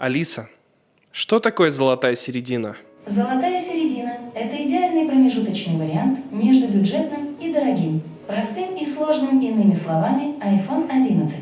Алиса, что такое золотая середина? Золотая середина – это идеальный промежуточный вариант между бюджетным и дорогим, простым и сложным, иными словами, iPhone 11.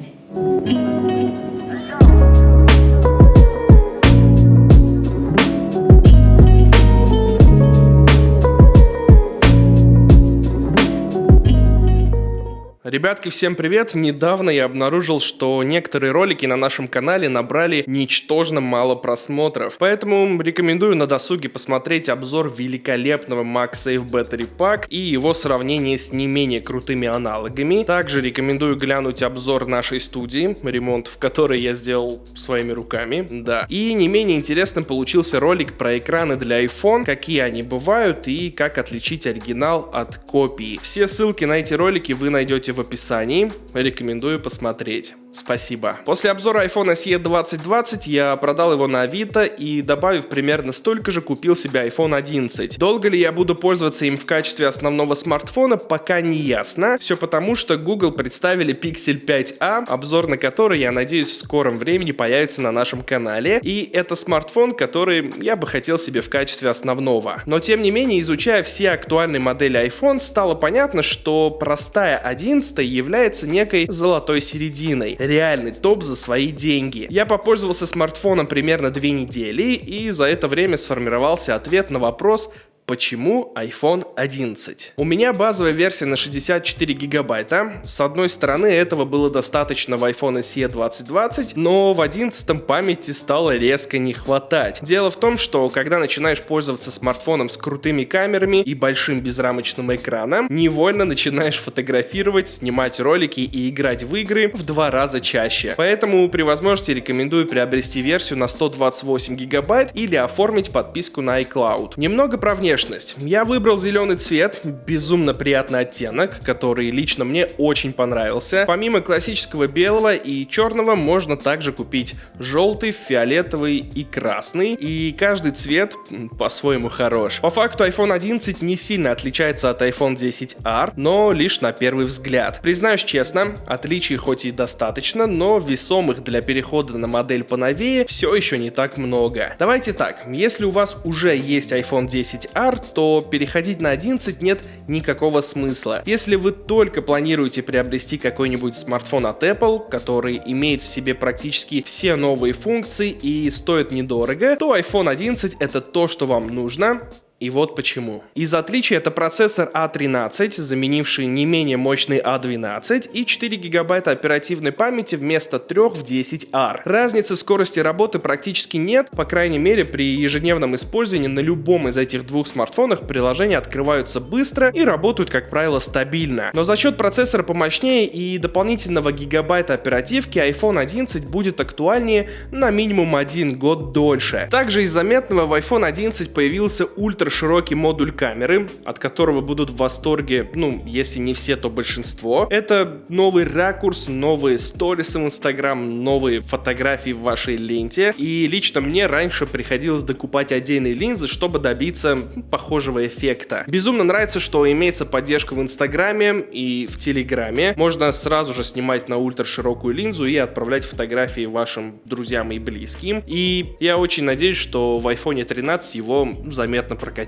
Ребятки, всем привет! Недавно я обнаружил, что некоторые ролики на нашем канале набрали ничтожно мало просмотров. Поэтому рекомендую на досуге посмотреть обзор великолепного MagSafe Battery Pack и его сравнение с не менее крутыми аналогами. Также рекомендую глянуть обзор нашей студии, ремонт в которой я сделал своими руками. Да. И не менее интересным получился ролик про экраны для iPhone, какие они бывают и как отличить оригинал от копии. Все ссылки на эти ролики вы найдете в описании, рекомендую посмотреть. Спасибо. После обзора iPhone SE 2020 я продал его на Авито и, добавив примерно столько же, купил себе iPhone 11. Долго ли я буду пользоваться им в качестве основного смартфона, пока не ясно. Все потому, что Google представили Pixel 5a, обзор на который, я надеюсь, в скором времени появится на нашем канале. И это смартфон, который я бы хотел себе в качестве основного. Но тем не менее, изучая все актуальные модели iPhone, стало понятно, что простая 11 является некой золотой серединой. Реальный топ за свои деньги. Я попользовался смартфоном примерно 2 недели, и за это время сформировался ответ на вопрос: почему iPhone 11? У меня базовая версия на 64 гигабайта. С одной стороны, этого было достаточно в iPhone SE 2020, но в 11 памяти стало резко не хватать. Дело в том, что когда начинаешь пользоваться смартфоном с крутыми камерами и большим безрамочным экраном, невольно начинаешь фотографировать, снимать ролики и играть в игры в 2 раза чаще. Поэтому при возможности рекомендую приобрести версию на 128 гигабайт или оформить подписку на iCloud. Немного про внешность. Я выбрал зеленый цвет, безумно приятный оттенок, который лично мне очень понравился. Помимо классического белого и черного, можно также купить желтый, фиолетовый и красный, и каждый цвет по-своему хорош. По факту iPhone 11 не сильно отличается от iPhone 10R, но лишь на первый взгляд. Признаюсь честно, отличий хоть и достаточно, но весомых для перехода на модель поновее все еще не так много. Давайте так, если у вас уже есть iPhone 10R, то переходить на 11 нет никакого смысла. Если вы только планируете приобрести какой-нибудь смартфон от Apple, который имеет в себе практически все новые функции и стоит недорого, то iPhone 11 это то, что вам нужно. И вот почему. Из отличий это процессор A13, заменивший не менее мощный A12, и 4 гигабайта оперативной памяти вместо 3 в 10R. Разницы в скорости работы практически нет, по крайней мере при ежедневном использовании на любом из этих двух смартфонах приложения открываются быстро и работают, как правило, стабильно. Но за счет процессора помощнее и дополнительного гигабайта оперативки iPhone 11 будет актуальнее на минимум 1 год дольше. Также из заметного в iPhone 11 появился широкий модуль камеры, от которого будут в восторге, если не все, то большинство. Это новый ракурс, новые сторисы в Instagram, новые фотографии в вашей ленте. И лично мне раньше приходилось докупать отдельные линзы, чтобы добиться похожего эффекта. Безумно нравится, что имеется поддержка в Инстаграме и в Телеграме. Можно сразу же снимать на ультраширокую линзу и отправлять фотографии вашим друзьям и близким. И я очень надеюсь, что в iPhone 13 его заметно прокачают.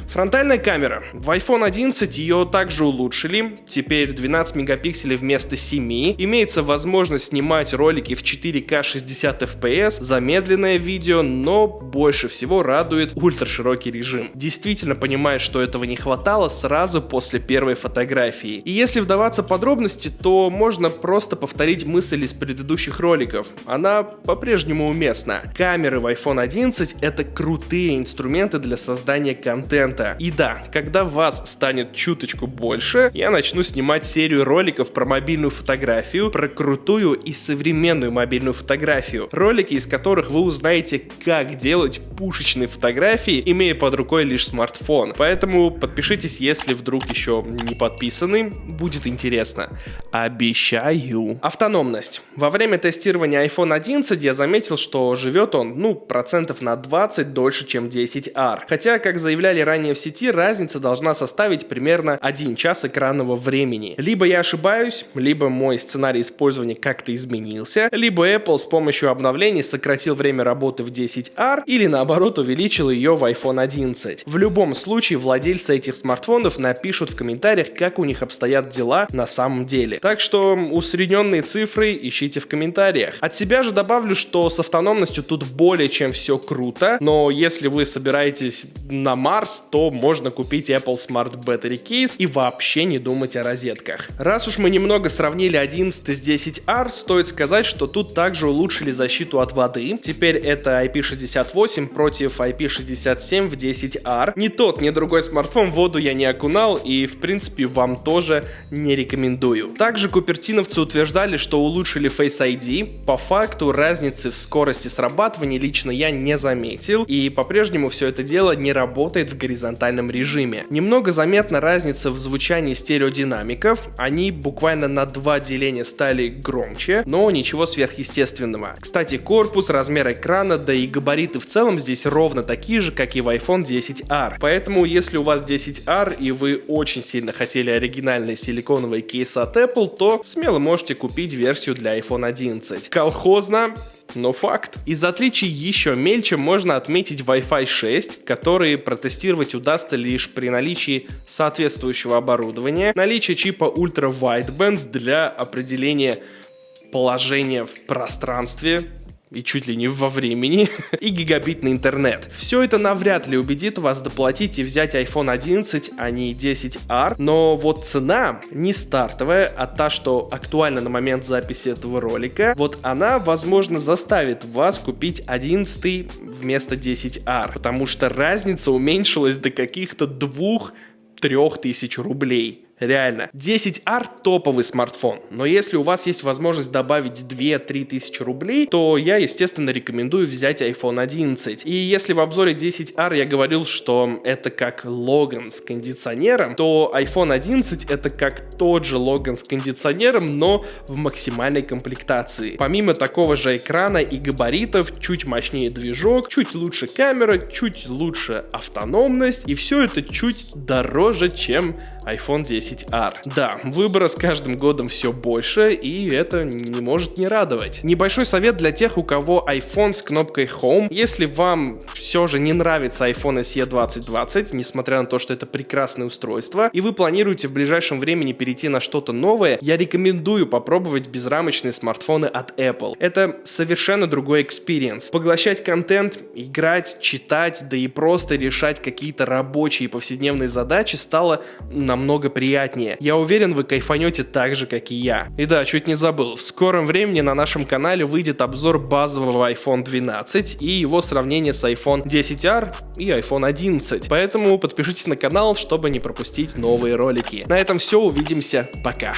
Фронтальная камера. В iPhone 11 ее также улучшили. Теперь 12 мегапикселей вместо 7. Имеется возможность снимать ролики в 4К 60 FPS, замедленное видео, но больше всего радует ультраширокий режим. Действительно понимаю, что этого не хватало сразу после первой фотографии. И если вдаваться в подробности, то можно просто повторить мысль из предыдущих роликов. Она по-прежнему уместна. Камеры в iPhone 11 это крутые инструменты для создания контента. И да, когда вас станет чуточку больше, я начну снимать серию роликов про мобильную фотографию, про крутую и современную мобильную фотографию. Ролики, из которых вы узнаете, как делать пушечные фотографии, имея под рукой лишь смартфон. Поэтому подпишитесь, если вдруг еще не подписаны, будет интересно. Обещаю. Автономность. Во время тестирования iPhone 11 я заметил, что живет он, процентов на 20 дольше, чем 10R. Хотя, как заявил заявляли ранее в сети, разница должна составить примерно 1 час экранного времени. Либо я ошибаюсь, либо мой сценарий использования как-то изменился, либо Apple с помощью обновлений сократил время работы в 10R или наоборот увеличил ее в iPhone 11. В любом случае, владельцы этих смартфонов напишут в комментариях, как у них обстоят дела на самом деле. Так что усредненные цифры ищите в комментариях. От себя же добавлю, что с автономностью тут более чем все круто, но если вы собираетесь на Марс, то можно купить Apple Smart Battery Case и вообще не думать о розетках. Раз уж мы немного сравнили 11 с 10R, стоит сказать, что тут также улучшили защиту от воды. Теперь это IP68 против IP67 в 10R. Ни тот, ни другой смартфон в воду я не окунал и в принципе вам тоже не рекомендую. Также купертиновцы утверждали, что улучшили Face ID. По факту разницы в скорости срабатывания лично я не заметил, и по-прежнему все это дело не работает в горизонтальном режиме. Немного заметна разница в звучании стереодинамиков, они буквально на 2 деления стали громче, но ничего сверхъестественного. Кстати, корпус, размер экрана, да и габариты в целом здесь ровно такие же, как и в iPhone 10R. Поэтому, если у вас 10R и вы очень сильно хотели оригинальные силиконовые кейсы от Apple, то смело можете купить версию для iPhone 11. Колхозно, но факт. Из отличий еще мельче можно отметить Wi-Fi 6, который протестировать удастся лишь при наличии соответствующего оборудования, наличие чипа Ultra Wideband для определения положения в пространстве и чуть ли не во времени, и гигабитный интернет. Все это навряд ли убедит вас доплатить и взять iPhone 11, а не 10R, но вот цена не стартовая, а та, что актуальна на момент записи этого ролика, вот она, возможно, заставит вас купить 11 вместо 10R, потому что разница уменьшилась до каких-то 2-3 тысяч рублей. Реально. 10R топовый смартфон, но если у вас есть возможность добавить 2-3 тысячи рублей, то я, естественно, рекомендую взять iPhone 11. И если в обзоре 10R я говорил, что это как Logan с кондиционером, то iPhone 11 это как тот же Logan с кондиционером, но в максимальной комплектации. Помимо такого же экрана и габаритов, чуть мощнее движок, чуть лучше камера, чуть лучше автономность, и все это чуть дороже, чем iPhone 10R. Да, выбора с каждым годом все больше, и это не может не радовать. Небольшой совет для тех, у кого iPhone с кнопкой Home. Если вам все же не нравится iPhone SE 2020, несмотря на то, что это прекрасное устройство, и вы планируете в ближайшем времени перейти на что-то новое, я рекомендую попробовать безрамочные смартфоны от Apple. Это совершенно другой экспириенс. Поглощать контент, играть, читать, да и просто решать какие-то рабочие повседневные задачи стало намного приятнее. Я уверен, вы кайфанете так же, как и я. И да, чуть не забыл, в скором времени на нашем канале выйдет обзор базового iPhone 12 и его сравнение с iPhone 10R и iPhone 11. Поэтому подпишитесь на канал, чтобы не пропустить новые ролики. На этом все, увидимся, пока.